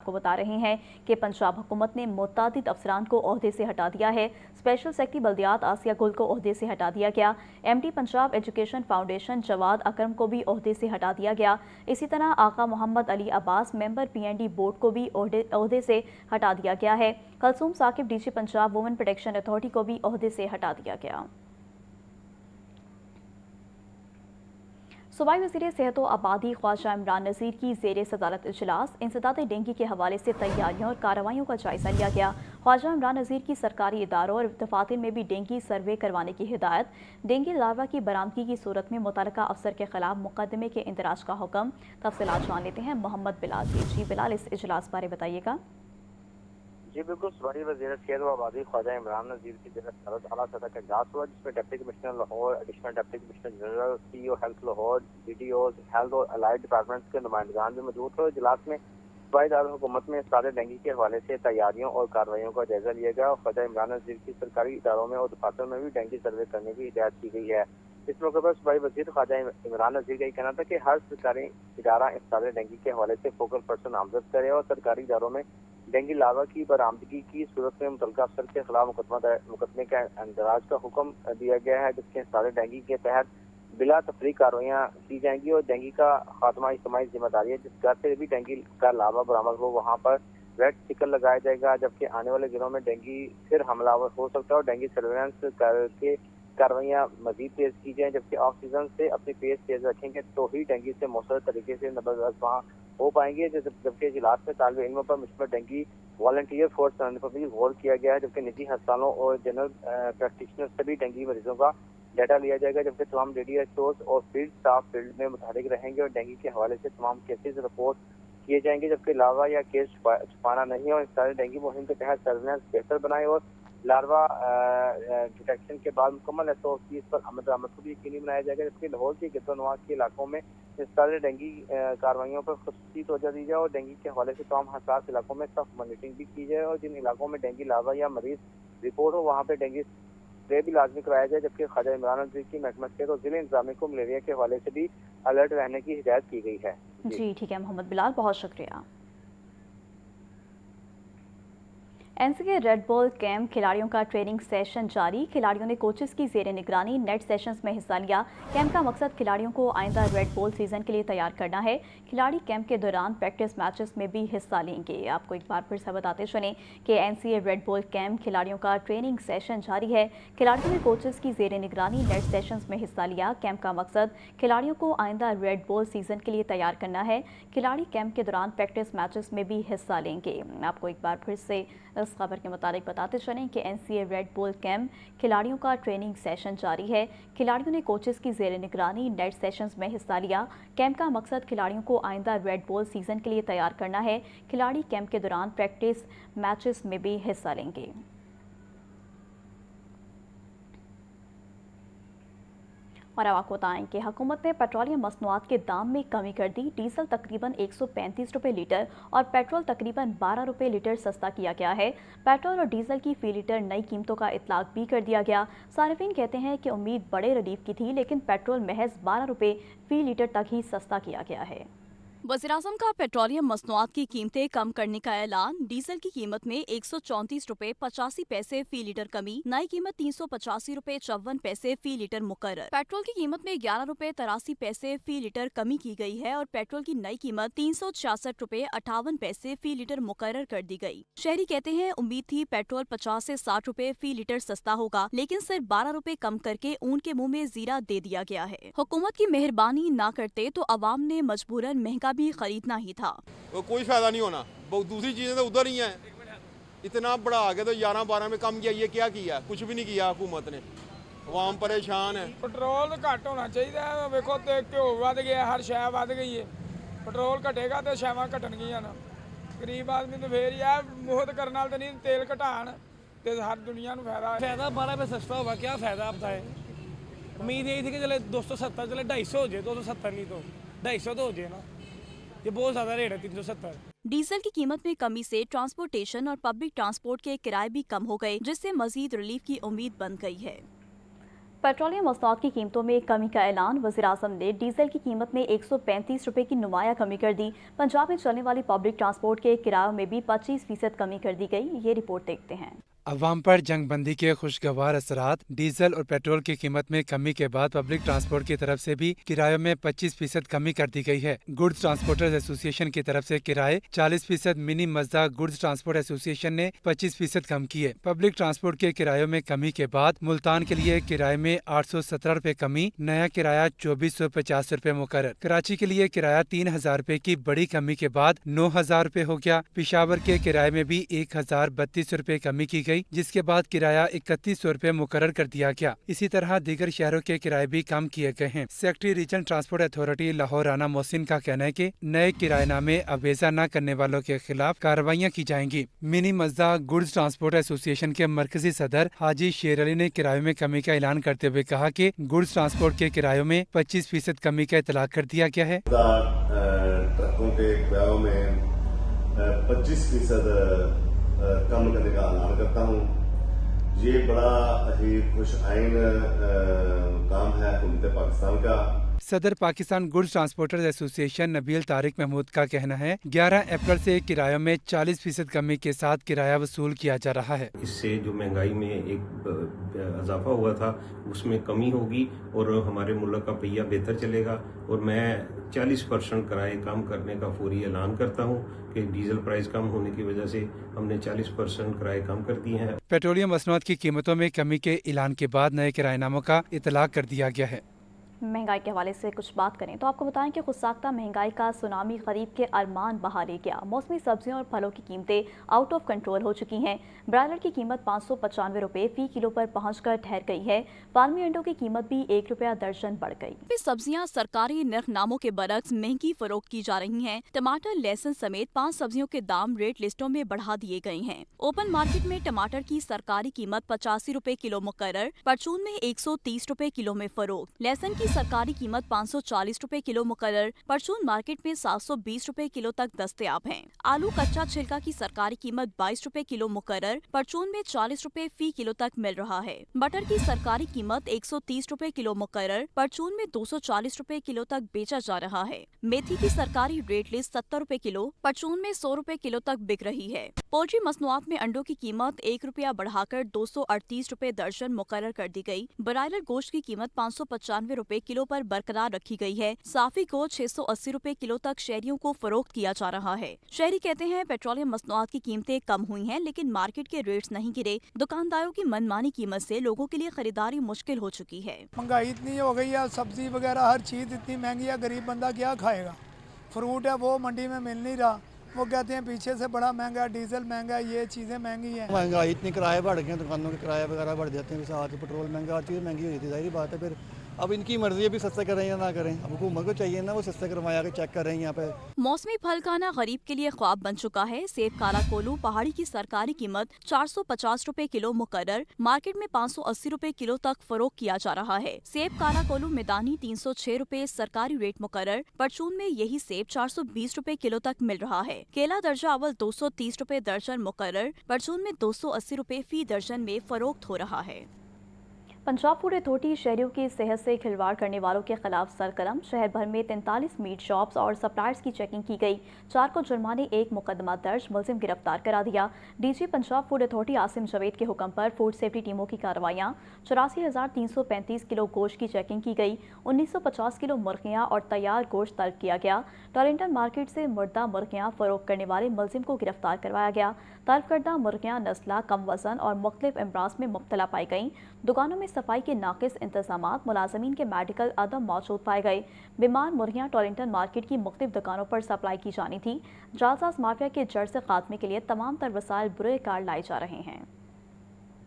کو बता रहे हैं कि पंजाब हुकूमत ने मुतअद्दिद अफसरान को ओहदे से हटा दिया है। स्पेशल सेक्रेटरी बल्दियात आसिया गुल को ओहदे से हटा दिया गया। MD Punjab education foundation Jawad Akram को भी ओहदे से हटा दिया गया। इसी तरह आका Mohammad Ali Abbas member PND board को भी ओहदे से हटा दिया गया है। Kulsoom Saqib DG Punjab women protection authority को भी ओहदे से हटा दिया गया। सूबाई वज़ीर सेहत व आबादी ख्वाजा इमरान नज़ीर की ज़ेर सदारत इजलास इंसदाद डेंगू के हवाले से तैयारियों और कार्रवाइयों का जायज़ा लिया गया। ख्वाजा इमरान नज़ीर की सरकारी इदारों और दफातर में भी डेंगू सर्वे करवाने की हिदायत। डेंगू लार्वा की बरामदगी की सूरत में मुतल्लिका अफसर के खिलाफ मुकदमे के इंदराज का हुक्म। तफसीलात जान लेते हैं मोहम्मद बिलाल से। जी बिलाल, इस इजलास बारे बताइएगा। जी बिल्कुल, सूबाई वज़ीर सेहत व आबादी ख्वाजा इमरान नज़ीर की ज़ेर आला सतह का इजलास हुआ, जिसमें deputy commissioner Lahore, additional deputy commissioner general, CEO health Lahore, DDOs, health और अलाइड डिपार्टमेंट्स के नुमाइंदगान भी मौजूद थे। इजलास में सूबाई दारुल हुकूमत में सारे डेंगू के हवाले से तैयारियों और कार्रवाइयों का जायजा लिया गया और ख्वाजा इमरान नज़ीर की सरकारी इदारों में और दफातर में भी डेंगू सर्वे करने की हिदायत की गई है। इस मौके पर सूबाई वज़ीर ख्वाजा इमरान नज़ीर का ये कहना था कि हर सरकारी इदारा इस सारे डेंगू के हवाले से फोकल पर्सन नामजद करे और सरकारी इदारों में डेंगू लार्वा की बरामदगी की सूरत में मुतल्लिका अफसर के खिलाफ मुकदमे का इंदराज का हुक्म दिया गया है, जिसके सारे डेंगू के तहत बिला तफरीक कार्रवाइयाँ की जाएंगी और डेंगू का खात्मा इज्तिमाई जिम्मेदारी है। जिस घर से भी डेंगू का लार्वा बरामद हो वहाँ पर रेड स्टिकर लगाया जाएगा, जबकि आने वाले दिनों में डेंगू फिर हमलावर हो सकता है और डेंगू सर्वेलेंस करके कार्रवाइयाँ मजीद तेज की जाएँ। जबकि ऑक्सीजन से अपनी पेस तेज रखेंगे तो ही डेंगू से मौसर तरीके से नबरदस्तां हो पाएंगे। जबकि इजलास में तालिब इल्मों पर मुश्तमिल डेंगू वॉलंटियर फोर्स बनाने पर भी गौर किया गया है, जबकि निजी अस्पतालों और जनरल प्रैक्टिशनर से भी डेंगू मरीजों का डाटा लिया जाएगा। जबकि तमाम DDHOs और फील्ड स्टाफ फील्ड में मुतहरिक रहेंगे और डेंगू के हवाले से तमाम केसेज रिपोर्ट किए जाएंगे। जबकि लार्वा या केस छुपाना नहीं और इस सारे डेंगू मुहिम के तहत सर्विलेंस बेहतर बनाए और लार्वा डिटेक्शन के बाद मुकम्मल SOPs पर अमल दरामद को भी यकीनी बनाया जाएगा। जबकि लाहौर के गिरदोनवां के इलाकों में इस सारे डेंगू कार्रवाइयों पर खुसूसी तवज्जो दी जाए और डेंगू के हवाले से तमाम हसास इलाकों में सख्त मॉनिटरिंग भी की जाए और जिन इलाकों में डेंगू लार्वा या मरीज रिपोर्ट हो वहाँ पर डेंगू स्प्रे भी लाजमी कराया जाए। जबकि ख्वाजा इमरान नज़ीर की महकमा सेहत और जिले इंतजामिया को मलेरिया के हवाले से भी अलर्ट रहने की हिदायत की गई है। जी ठीक है मोहम्मद बिलाल, बहुत शुक्रिया। NCA रेड बॉल कैंप खिलाड़ियों का ट्रेनिंग सेशन जारी। खिलाड़ियों ने कोचेस की जेर निगरानी नेट सेशंस में हिस्सा लिया। कैंप का मकसद खिलाड़ियों को आइंदा रेड बॉल सीजन के लिए तैयार करना है। खिलाड़ी कैंप के दौरान प्रैक्टिस मैचेस में भी हिस्सा लेंगे। आपको एक बार फिर से बताते चलें कि NCA रेड बॉल कैंप खिलाड़ियों का ट्रेनिंग सेशन जारी है। खिलाड़ियों ने कोचेस की जेर निगरानी नेट सेशंस में हिस्सा लिया। कैंप का मकसद खिलाड़ियों को आइंदा रेड बॉल सीजन के लिए तैयार करना है। खिलाड़ी कैंप के दौरान प्रैक्टिस मैचेस में भी हिस्सा लेंगे। आपको एक बार फिर से इस खबर के मुताबिक बताते चलें कि NCA रेड बॉल कैंप खिलाड़ियों का ट्रेनिंग सेशन जारी है। खिलाड़ियों ने कोचेस की जेर निगरानी नेट सेशंस में हिस्सा लिया। कैंप का मकसद खिलाड़ियों को आइंदा रेड बॉल सीजन के लिए तैयार करना है। खिलाड़ी कैंप के दौरान प्रैक्टिस मैचेस में भी हिस्सा लेंगे। और अब आपको बताएं कि हुकूमत ने पेट्रोलियम मसनूआत के दाम में कमी कर दी। डीजल तकरीबन 135 रुपये लीटर और पेट्रोल तकरीबन 12 रुपये लीटर सस्ता किया गया है। पेट्रोल और डीजल की फी लीटर नई कीमतों का इतलाक भी कर दिया गया। सारिफीन कहते हैं कि उम्मीद बड़े रिलीफ की थी, लेकिन पेट्रोल महज 12 रुपये फी लीटर तक ही सस्ता किया गया है। वज़ीर-ए-आज़म का पेट्रोलियम मसनूआत की कीमतें कम करने का ऐलान। डीजल की कीमत में 134 रुपये 85 पैसे फी लीटर कमी, नई कीमत 385 रुपये 54 पैसे फी लीटर मुकर्रर। पेट्रोल की कीमत में 11 रुपये 83 पैसे फी लीटर कमी की गई है और पेट्रोल की नई कीमत 366 रुपये 58 पैसे फी लीटर मुकर्रर कर दी गई। शहरी कहते हैं उम्मीद थी पेट्रोल 50 से 60 रुपये फी लीटर सस्ता होगा, लेकिन सिर्फ 12 रुपये कम करके ऊन के मुँह में जीरा दे दिया गया है। हुकूमत की मेहरबानी न करते तो अवाम ने मजबूरन महंगा भी खरीदना ही था। वो कोई फायदा नहीं होना, बहुत दूसरी चीजें तो उधर ही हैं। इतना बढ़ा के तो 11-12 में कम किया, ये क्या किया? कुछ भी नहीं किया हुकूमत ने। आवाम परेशान है। पेट्रोल घट होना चाहिए। वेखो तो घ्यो वध गया, हर शय वध गई है। पेट्रोल घटेगा तो शैवां घटणगियां ना। गरीब आदमी तो फिर ही है, मुहत करने वाले तो नहीं, तेल घटाण तो हर दुनिया को फायदा है। फायदा 12 रुपये सस्ता होगा, क्या फायदा आप बताएं? उम्मीद यही थी कि चले 270 चले 250 हो जाए, 270 नहीं तो 250 तो हो जाए ना। ये बहुत ज़्यादा रेट है 370। डीजल की कीमत में कमी से ट्रांसपोर्टेशन और पब्लिक ट्रांसपोर्ट के किराए भी कम हो गए, जिससे मजीद रिलीफ की उम्मीद बन गई है। पेट्रोलियम मसनूआत की कीमतों में कमी का ऐलान। वज़ीर-ए-आज़म ने डीजल की कीमत में 135 रुपये की नुमाया कमी कर दी। पंजाब में चलने वाली पब्लिक ट्रांसपोर्ट के किरायों में भी 25% कमी कर दी गई। ये रिपोर्ट देखते हैं। अवाम पर जंग बंदी के खुशगवार असरात। डीजल और पेट्रोल की कीमत में कमी के बाद पब्लिक ट्रांसपोर्ट की तरफ से भी किरायों में 25% कमी कर दी गई है। गुड्स ट्रांसपोर्टर्स एसोसिएशन की तरफ से किराए 40%, मिनी मजदा गुड्स ट्रांसपोर्ट एसोसिएशन ने 25% कम किए। पब्लिक ट्रांसपोर्ट के किरायों में कमी के बाद मुल्तान के लिए किराए में 817 रुपए कमी, नया किराया 2450 रुपए मुकर्रर। कराची के लिए किराया 3000 रुपए की बड़ी कमी के बाद 9000 रुपए हो गया। पिशावर के किराए में भी 1032 रुपए कमी की गई, जिसके बाद किराया 3100 रुपए मुकर्रर कर दिया गया। इसी तरह दीगर शहरों के किराए भी कम किए गए हैं। Secretary regional transport authority Lahore Rana Mohsin का कहना है कि नए किराएनामे अवेजा न करने वालों के खिलाफ कार्रवाइयां की जाएंगी। मिनी मजदा गुड्स ट्रांसपोर्ट एसोसिएशन के मरकजी सदर हाजी शेर अली ने किरायों में कमी का ऐलान करते हुए कहा कि गुड्स ट्रांसपोर्ट के किरायों में 25% कमी का इतलाक कर दिया गया है। ट्रकों के किरायों में 25% कम करने का ऐलान करता हूँ। ये बड़ा ही खुश आइन काम है हुकूमत पाकिस्तान का। सदर Pakistan goods transporters association Nabeel Tariq Mahmood का कहना है 11 अप्रैल से किरायों में 40% कमी के साथ किराया वसूल किया जा रहा है। इससे जो महंगाई में एक इजाफा हुआ था उसमें कमी होगी और हमारे मुल्क का पहिया बेहतर चलेगा। और मैं 40% किराए कम करने का फौरी ऐलान करता हूँ कि डीजल प्राइस कम होने की वजह से हमने 40% किराए कम कर दिए हैं। पेट्रोलियम मसनूआत की कीमतों में कमी के ऐलान के बाद नए किराएनामों का इतलाक कर दिया गया है। महंगाई के हवाले से कुछ बात करें तो आपको बताएं कि खुदसाख्ता महंगाई का सुनामी गरीब के अरमान बहा ले गया। मौसमी सब्जियों और फलों की कीमतें आउट ऑफ कंट्रोल हो चुकी हैं। ब्रायलर की कीमत 595 रुपये फी किलो पर पहुंचकर ठहर गई है। फार्मी अंडों की कीमत भी 1 रुपया दर्जन बढ़ गई। सब्जियां सरकारी नरखनामों के बरक्स महंगी फरोख्त की जा रही हैं। टमाटर, लहसुन समेत 5 सब्जियों के दाम रेट लिस्टों में बढ़ा दिए गए हैं। ओपन मार्केट में टमाटर की सरकारी कीमत 85 रुपए किलो मुकर्रर, परचून में 130 रुपए किलो में फरोख्त। लहसुन की सरकारी कीमत 540 रुपए किलो मुकर्रर, परचून मार्केट में 720 रुपए किलो तक दस्तयाब हैं। आलू कच्चा छिलका की सरकारी कीमत 22 रुपए किलो मुकर्रर, परचून में 40 रुपए फी किलो तक मिल रहा है। मटर की सरकारी कीमत 130 रुपए किलो मुकर्रर, परचून में 240 रुपए किलो तक बेचा जा रहा है। मेथी की सरकारी रेट लिस्ट 70 रुपए किलो, परचून में 100 रुपए किलो तक बिक रही है। पोल्ट्री मसनूआत में अंडों की कीमत 1 रुपया बढ़ाकर 238 रुपए दर्जन मुकर्रर कर दी गई। ब्रायलर गोश्त की कीमत 595 रुपए किलो पर बरकरार रखी गई है। साफी गोश्त 680 रुपए किलो तक शहरियों को फरोख्त किया जा रहा है। शहरी कहते हैं पेट्रोलियम मसनूआत की कीमतें कम हुई हैं, लेकिन मार्केट के रेट्स नहीं गिरे। दुकानदारों की मनमानी कीमत से लोगों के लिए खरीदारी मुश्किल हो चुकी है। महंगाई इतनी हो गई है, सब्जी वगैरह हर चीज़ इतनी महंगी है, गरीब बंदा क्या खाएगा। फ्रूट है वो मंडी में मिल नहीं रहा, वो कहते हैं पीछे से बड़ा महंगा, डीजल महंगा, ये चीज़ें महंगी हैं। महंगाई इतनी, किराए बढ़ गए, दुकानों के किराए वगैरह बढ़ जाते हैं, साथ पेट्रोल महंगा, हर चीज़ महंगी हो जाती है। जाहिर बात है, फिर अब इनकी मर्जी है भी सस्ते करें या ना करें। अब हुकूमत को चाहिए ना वो सस्ते करवाया के चेक कर रहे हैं यहाँ पे। मौसमी फल खाना गरीब के लिए ख्वाब बन चुका है। सेब काला कोलू पहाड़ी की सरकारी कीमत 450 रुपए किलो मुकर्रर, मार्केट में 580 रुपए किलो तक फरोख्त किया जा रहा है। सेब काला कोलू मैदानी 306 रुपए सरकारी रेट मुकर्रर, परचून में यही सेब 420 रुपए किलो तक मिल रहा है। केला दर्जा अव्वल 230 रुपए दर्जन मुकर्रर, परचून में 280 रुपए फी दर्जन में फरोख्त हो रहा है। पंजाब फूड अथॉरिटी शहरियों की सेहत से खिलवाड़ करने वालों के खिलाफ सरगर्म। शहर भर में 43 मीट शॉप्स और सप्लायर्स की चेकिंग की गई। 4 को जुर्माने, 1 मुकदमा दर्ज, मुलजिम गिरफ्तार करा दिया। DG Punjab food authority Asim Javed के हुक्म पर फूड सेफ्टी टीमों की कार्रवाइयाँ। 84,335 किलो गोश्त की चेकिंग की गई। 1950 किलो मुर्गियाँ और तैयार गोश्त तलब किया गया। टॉरेंटन मार्केट से मुर्दा मुर्गियाँ फरोख्त करने वाले मुलजिम को गिरफ्तार करवाया गया। तलब करदा मुर्गियाँ नस्ला, कम वजन और मुख्तलिफ अमराज में मुब्तला पाई गईं। दुकानों में सफाई के नाकिस इंतजामात, मुलाजमीन के मेडिकल अदम मौजूद पाए गए। बीमार मुर्गियाँ टॉरेंटन मार्केट की मुख्तलिफ दुकानों पर सप्लाई की जानी थी। जालसाज माफिया के जड़ से खात्मे के लिए तमाम तर वसाइल बुरे कार लाए जा रहे हैं।